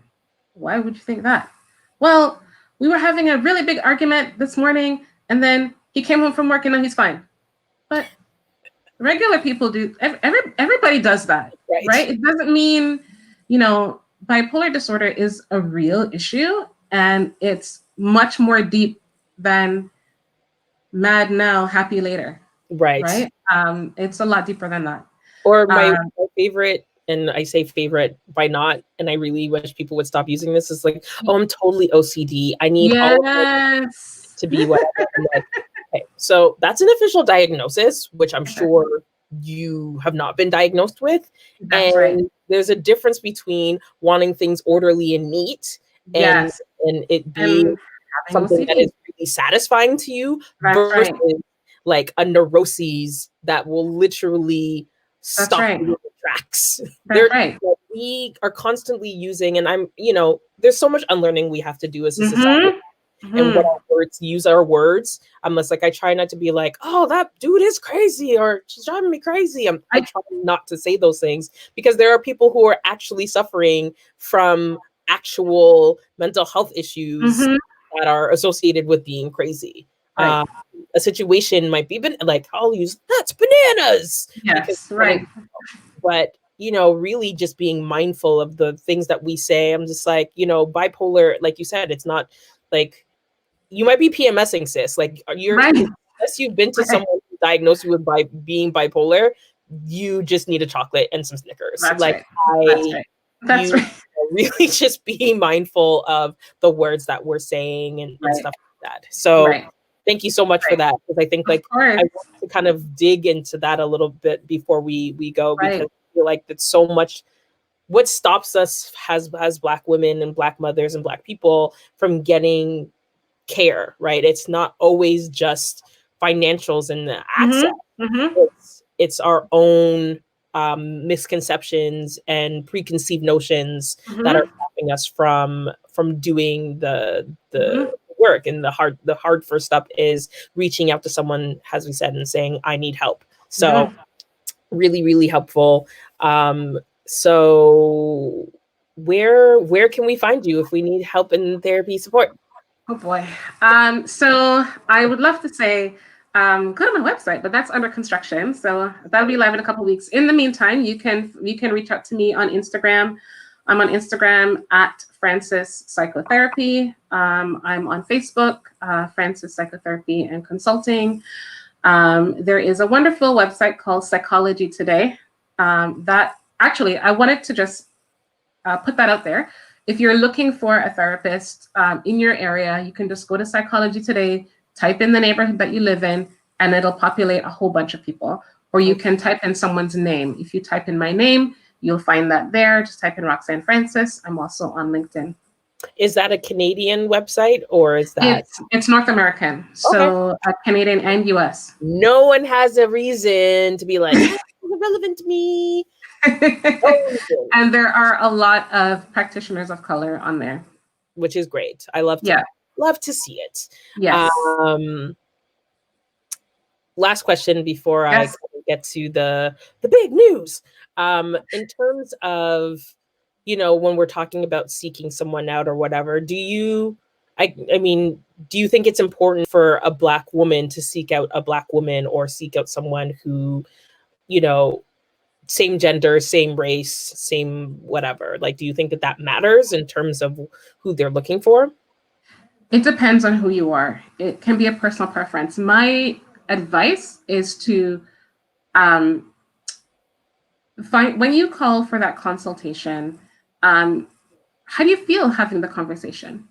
why would you think that? Well, we were having a really big argument this morning, and then he came home from work and now he's fine. But regular people do, everybody does that, right? It doesn't mean, you know, bipolar disorder is a real issue, and it's much more deep than mad now, happy later. Right? It's a lot deeper than that. Or my favorite, and I say favorite by not, and I really wish people would stop using this, is like, oh, I'm totally OCD. I need all of to be whatever. I'm like, okay, so that's an official diagnosis, which I'm sure you have not been diagnosed with. And there's a difference between wanting things orderly and neat and it being something that is really satisfying to you versus like a neuroses that will literally stop you in the tracks. We are constantly using, and I'm, you know, there's so much unlearning we have to do as a society. And what our words, use our words. Unless, like, I try not to be like, oh, that dude is crazy, or she's driving me crazy. I try not to say those things, because there are people who are actually suffering from actual mental health issues that are associated with being crazy. A situation might be like, I'll use that's bananas. But, you know, really just being mindful of the things that we say. I'm just like, you know, bipolar, like you said, it's not like, you might be PMSing, sis. Like, unless you've been to someone who diagnosed you with being bipolar, you just need a chocolate and some Snickers. Really just being mindful of the words that we're saying and stuff like that. So thank you so much for that, because I think, like, I want to kind of dig into that a little bit before we go, because I feel like that's so much what stops us as Black women and Black mothers and Black people from getting care, right? It's not always just financials and the access. It's our own misconceptions and preconceived notions that are stopping us from doing the work. And the hard first step is reaching out to someone, as we said, and saying, I need help. So really, really helpful. So where can we find you if we need help in therapy support? Oh boy. So I would love to say, go to my website, but that's under construction. So that'll be live in a couple of weeks. In the meantime, you can reach out to me on Instagram. I'm on Instagram at Francis Psychotherapy. I'm on Facebook, Francis Psychotherapy and Consulting. There is a wonderful website called Psychology Today. That actually, I wanted to just put that out there. If you're looking for a therapist in your area, you can just go to Psychology Today, type in the neighborhood that you live in, and it'll populate a whole bunch of people. Or you can type in someone's name. If you type in my name, you'll find that there. Just type in Roxanne Francis. I'm also on LinkedIn. Is that a Canadian website, or is that? It's North American, so Canadian and US. No one has a reason to be like, it's irrelevant to me. And there are a lot of practitioners of color on there, which is great. I love to see it. Yes. Last question before I get to the big news. In terms of, you know, when we're talking about seeking someone out or whatever, do you think it's important for a Black woman to seek out a Black woman, or seek out someone who, you know, same gender, same race, same whatever? Like, do you think that matters in terms of who they're looking for? It depends on who you are. It can be a personal preference. My advice is to find, when you call for that consultation, how do you feel having the conversation?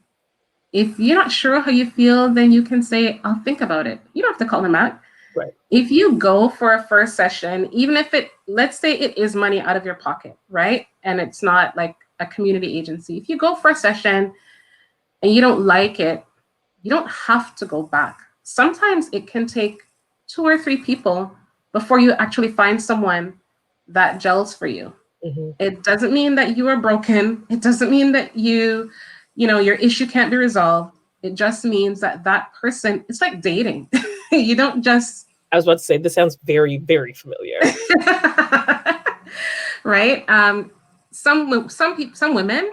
If you're not sure how you feel, then you can say, I'll think about it. You don't have to call them out. Right. If you go for a first session, even if let's say it is money out of your pocket, right? And it's not like a community agency. If you go for a session and you don't like it, you don't have to go back. Sometimes it can take 2 or 3 people before you actually find someone that gels for you. Mm-hmm. It doesn't mean that you are broken. It doesn't mean that your issue can't be resolved. It just means that person, it's like dating. You don't just... I was about to say, this sounds very, very familiar. Right? Some women,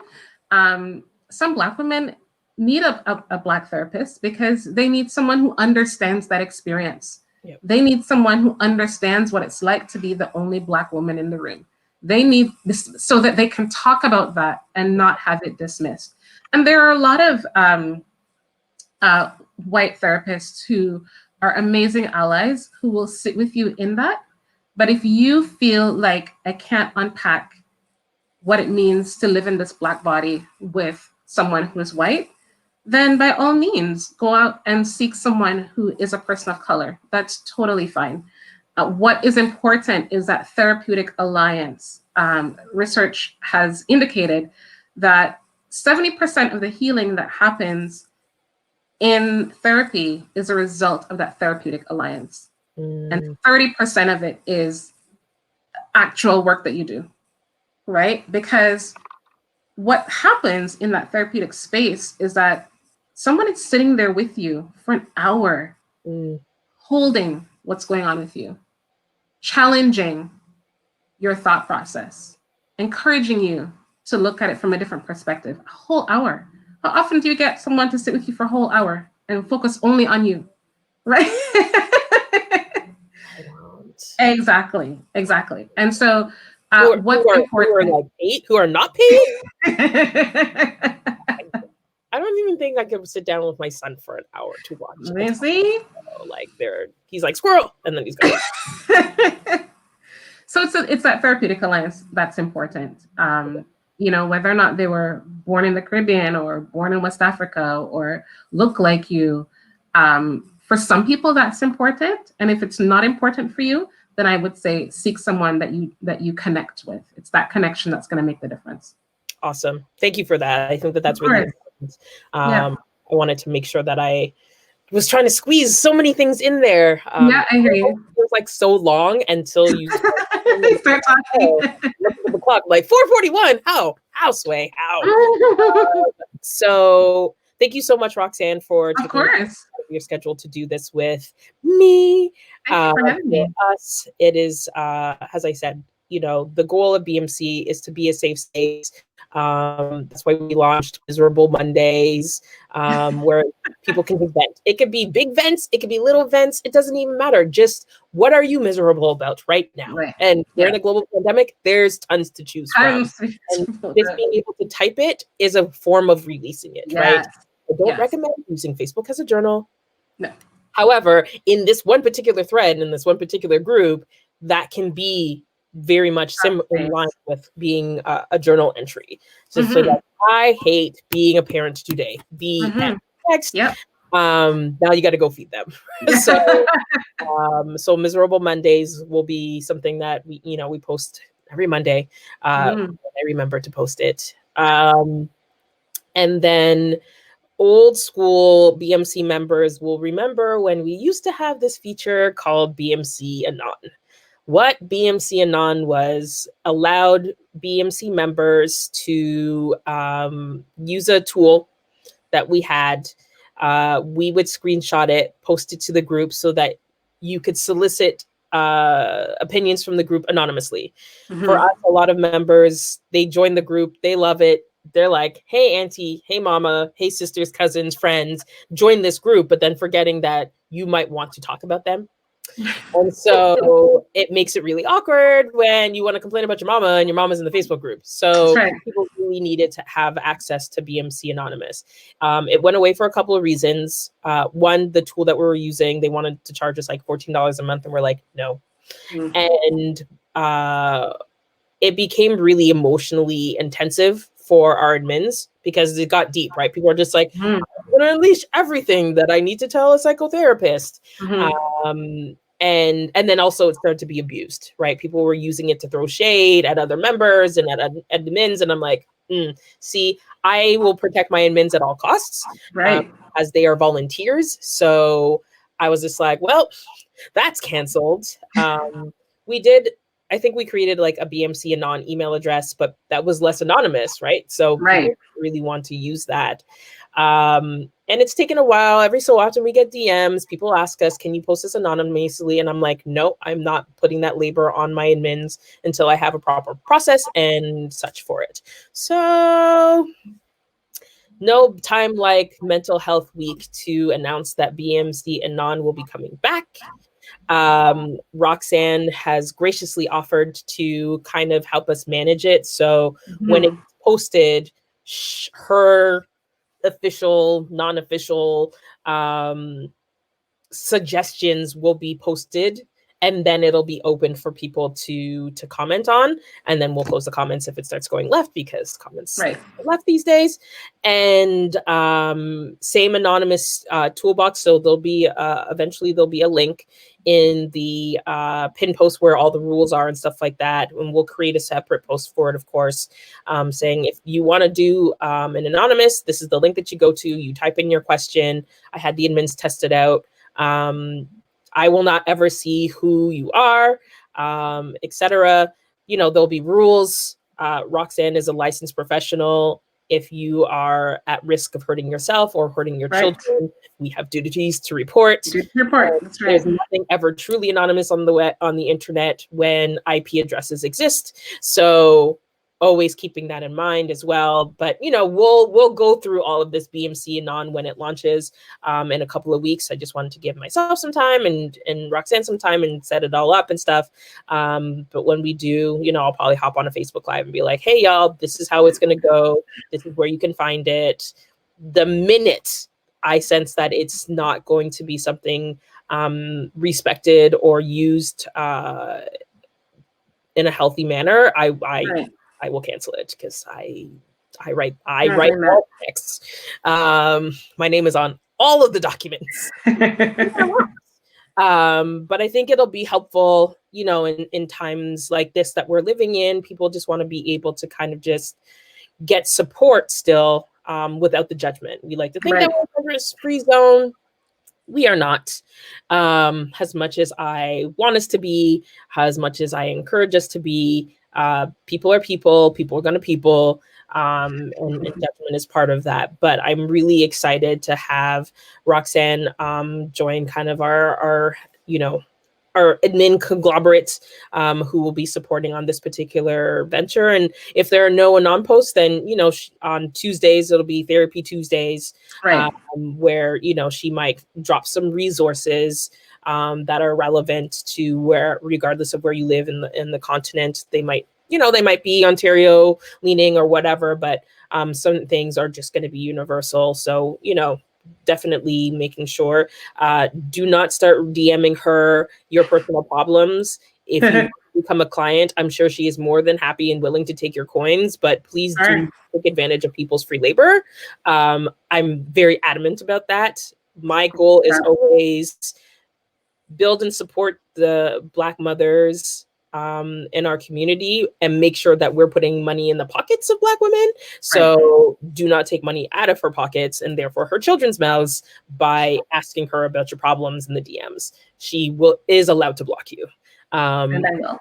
some Black women need a Black therapist because they need someone who understands that experience. Yep. They need someone who understands what it's like to be the only Black woman in the room. They need this so that they can talk about that and not have it dismissed. And there are a lot of white therapists who are amazing allies who will sit with you in that. But if you feel like I can't unpack what it means to live in this Black body with someone who is white, then by all means, go out and seek someone who is a person of color. That's totally fine. What is important is that therapeutic alliance. Research has indicated that 70% of the healing that happens in therapy is a result of that therapeutic alliance. And 30% of it is actual work that you do, right? Because what happens in that therapeutic space is that someone is sitting there with you for an hour, holding what's going on with you, challenging your thought process, encouraging you to look at it from a different perspective. A whole hour. How often do you get someone to sit with you for a whole hour and focus only on you, right? Exactly. And so what's important... Who are like paid, who are not paid? I don't even think I could sit down with my son for an hour to watch. See? Like he's like squirrel, and then he's gone. So it's that therapeutic alliance that's important. Whether or not they were born in the Caribbean or born in West Africa or look like you. For some people, that's important. And if it's not important for you, then I would say seek someone that you connect with. It's that connection that's going to make the difference. Awesome. Thank you for that. I think that's really important. I wanted to make sure that I was trying to squeeze so many things in there. I hear you. It was like so long until you start talking. Look at the clock, like 4:41. How Sway? How? So thank you so much, Roxanne, for taking your schedule to do this with me. Thank you for having me. Us, it is, as I said, the goal of BMC is to be a safe space. That's why we launched Miserable Mondays, where people can vent. It could be big vents, it could be little vents. It doesn't even matter. Just what are you miserable about right now? Right. And we're in a global pandemic. There's tons to choose from. And just being able to type it is a form of releasing it, right? I don't recommend using Facebook as a journal. No. However, in this one particular thread, in this one particular group, that can be very much in line with being a journal entry. So that I hate being a parent today. Text. Yep. Now you got to go feed them. So Miserable Mondays will be something that we post every Monday. I remember to post it. And then old school BMC members will remember when we used to have this feature called BMC Anon. What BMC Anon was allowed BMC members to use a tool that we had. We would screenshot it, post it to the group so that you could solicit opinions from the group anonymously. For us, a lot of members, they join the group, they love it. They're like, hey, auntie, hey, mama, hey, sisters, cousins, friends, join this group, but then forgetting that you might want to talk about them. And so it makes it really awkward when you want to complain about your mama and your mama's in the Facebook group. So people really needed to have access to BMC Anonymous. It went away for a couple of reasons. One, the tool that we were using, they wanted to charge us like $14 a month. And we're like, no. And it became really emotionally intensive for our admins because it got deep, right? People are just like, going to unleash everything that I need to tell a psychotherapist. Mm-hmm. And then also it started to be abused, right? People were using it to throw shade at other members and at admins. And I'm like, see, I will protect my admins at all costs, Right. as they are volunteers. So I was just like, well, that's canceled. We did, I think we created like a BMC Anon email address, but that was less anonymous, right? So people really want to use that. And it's taken a while. Every so often we get DMs. People ask us, can you post this anonymously? And I'm like, no, I'm not putting that labor on my admins until I have a proper process and such for it. So no time like Mental Health Week to announce that BMC Anon will be coming back. Roxanne has graciously offered to kind of help us manage it. So when it's posted, her official, non-official suggestions will be posted, and then it'll be open for people to comment on, and then we'll close the comments if it starts going left, because comments left these days. And same anonymous toolbox. So there'll be eventually there'll be a link in the pin post where all the rules are and stuff like that, and we'll create a separate post for it, of course, saying if you want to do an anonymous, this is the link that you go to. You type in your question. I had the admins test it out. I will not ever see who you are, etc. You know, there'll be rules. Roxanne is a licensed professional. If you are at risk of hurting yourself or hurting your children, we have duties to report. That's right. There's nothing ever truly anonymous on the internet when IP addresses exist. So always keeping that in mind as well. But you know, we'll go through all of this BMC Anon when it launches in a couple of weeks. I just wanted to give myself some time and Roxanne some time and set it all up and stuff. But when we do, you know, I'll probably hop on a Facebook Live and be like, hey y'all, this is how it's gonna go. This is where you can find it. The minute I sense that it's not going to be something respected or used in a healthy manner, I will cancel it, because I write all texts. My name is on all of the documents. But I think it'll be helpful, you know, in times like this that we're living in. People just want to be able to kind of just get support still, without the judgment. We like to think that we're a free zone. We are not. As much as I want us to be, as much as I encourage us to be, people are people are going to people, and judgment is part of that. But I'm really excited to have Roxanne join kind of our you know, our admin conglomerates who will be supporting on this particular venture. And if there are no anon posts, then, you know, on Tuesdays, it'll be Therapy Tuesdays, where, you know, she might drop some resources that are relevant to where, regardless of where you live in the continent. They might, you know, they might be Ontario leaning or whatever, but some things are just going to be universal. So, you know, definitely making sure, do not start DMing her your personal problems. If you become a client, I'm sure she is more than happy and willing to take your coins, but please do take advantage of people's free labor. I'm very adamant about that. My goal is always build and support the Black mothers in our community and make sure that we're putting money in the pockets of Black women. So do not take money out of her pockets and therefore her children's mouths by asking her about your problems in the DMs. She is allowed to block you. And I will.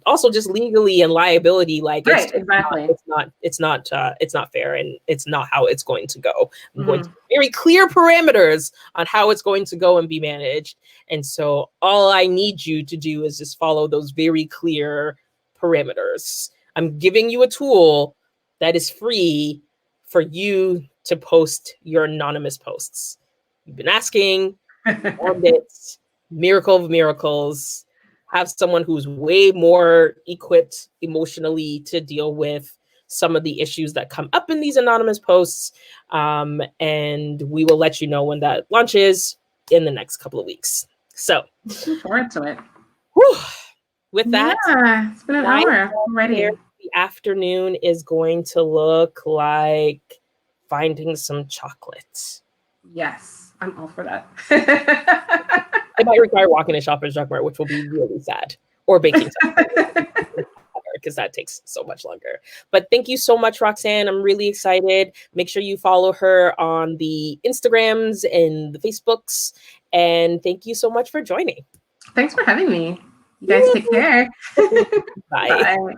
Also just legally and liability, like it's not fair, and it's not how it's going to go. I'm going to very clear parameters on how it's going to go and be managed. And so all I need you to do is just follow those very clear parameters. I'm giving you a tool that is free for you to post your anonymous posts. You've been asking, and it's miracle of miracles. Have someone who's way more equipped emotionally to deal with some of the issues that come up in these anonymous posts. And we will let you know when that launches in the next couple of weeks. So looking forward to it. With that, it's been an hour already. the afternoon is going to look like finding some chocolate. Yes, I'm all for that. It might require walking to Shoppers Drug Mart, which will be really sad, or baking because that takes so much longer. But thank you so much, Roxanne. I'm really excited. Make sure you follow her on the Instagrams and the Facebooks. And thank you so much for joining. Thanks for having me. You guys take care. Bye. Bye.